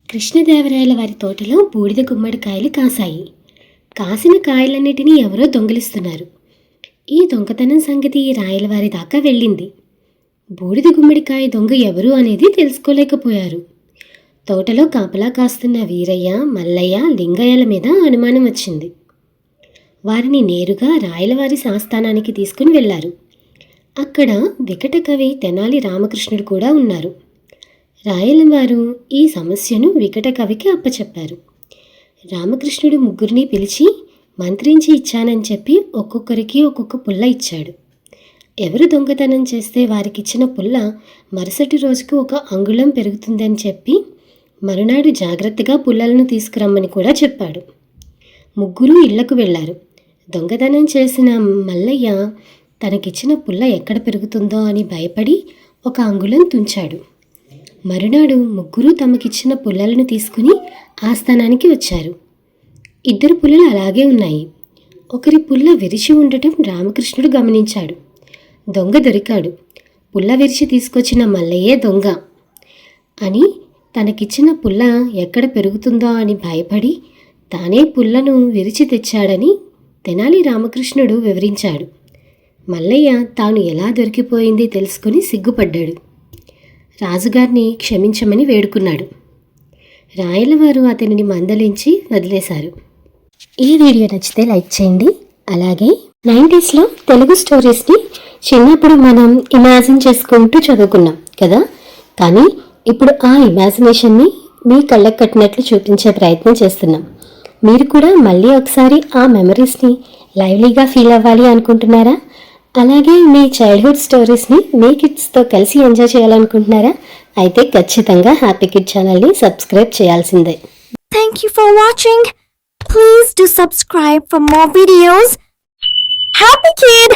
కృష్ణదేవరాయల వారి తోటలో బూడిద గుమ్మడికాయలు కాసాయి. కాసిన కాయలన్నిటినీ ఎవరో దొంగిలిస్తున్నారు. ఈ దొంగతనం సంగతి రాయలవారి దాకా వెళ్ళింది. బూడిద గుమ్మడికాయ దొంగ ఎవరు అనేది తెలుసుకోలేకపోయారు. తోటలో కాపలా కాస్తున్న వీరయ్య, మల్లయ్య, లింగయ్యల మీద అనుమానం వచ్చింది. వారిని నేరుగా రాయలవారి సంస్థానానికి తీసుకుని వెళ్లారు. అక్కడ వికట కవి తెనాలి రామకృష్ణుడు కూడా ఉన్నారు. రాయలవారు ఈ సమస్యను వికట కవికి అప్పచెప్పారు. రామకృష్ణుడు ముగ్గురిని పిలిచి మంత్రించి ఇచ్చానని చెప్పి ఒక్కొక్కరికి ఒక్కొక్క పుల్ల ఇచ్చాడు. ఎవరు దొంగతనం చేస్తే వారికిచ్చిన పుల్ల మరుసటి రోజుకు 1 అంగుళం పెరుగుతుందని చెప్పి మరునాడు జాగ్రత్తగా పుల్లలను తీసుకురమ్మని కూడా చెప్పాడు. ముగ్గురు ఇళ్లకు వెళ్లారు. దొంగతనం చేసిన మల్లయ్య తనకిచ్చిన పుల్ల ఎక్కడ పెరుగుతుందో అని భయపడి 1 అంగుళం తుంచాడు. మరునాడు ముగ్గురు తమకిచ్చిన పుల్లలను తీసుకుని ఆస్థానానికి వచ్చారు. 2 పుల్లలు అలాగే ఉన్నాయి. ఒకరి పుల్ల విరిచి ఉండటం రామకృష్ణుడు గమనించాడు. దొంగ దొరికాడు. పుల్ల విరిచి తీసుకొచ్చిన మల్లయ్యే దొంగ అని తనకిచ్చిన పుల్ల ఎక్కడ పెరుగుతుందో అని భయపడి తానే పుల్లను విరిచి తెచ్చాడని తెనాలి రామకృష్ణుడు వివరించాడు. మల్లయ్య తాను ఎలా దొరికిపోయింది తెలుసుకుని సిగ్గుపడ్డాడు. రాజుగారిని క్షమించమని వేడుకున్నాడు. రాయలవారు అతనిని మందలించి వదిలేశారు. ఈ వీడియో నచ్చితే లైక్ చేయండి. అలాగే 90స్లో తెలుగు స్టోరీస్ని చిన్నప్పుడు మనం ఇమాజిన్ చేసుకుంటూ చదువుకున్నాం కదా, కానీ ఇప్పుడు ఆ ఇమాజినేషన్ని మీ కళ్ళకు కట్టినట్లు చూపించే ప్రయత్నం చేస్తున్నాం. మీరు కూడా మళ్ళీ ఒకసారి ఆ మెమరీస్ని లైవ్లీగా ఫీల్ అవ్వాలి అనుకుంటున్నారా? అలాగే మీ చైల్డ్హుడ్ స్టోరీస్ని మీ కిడ్స్తో కలిసి ఎంజాయ్ చేయాలనుకుంటున్నారా? అయితే ఖచ్చితంగా హ్యాపీ కిడ్ ఛానల్ని సబ్స్క్రైబ్ చేయాల్సిందే. Thank you for watching. Please do subscribe for more videos. Happy Kid!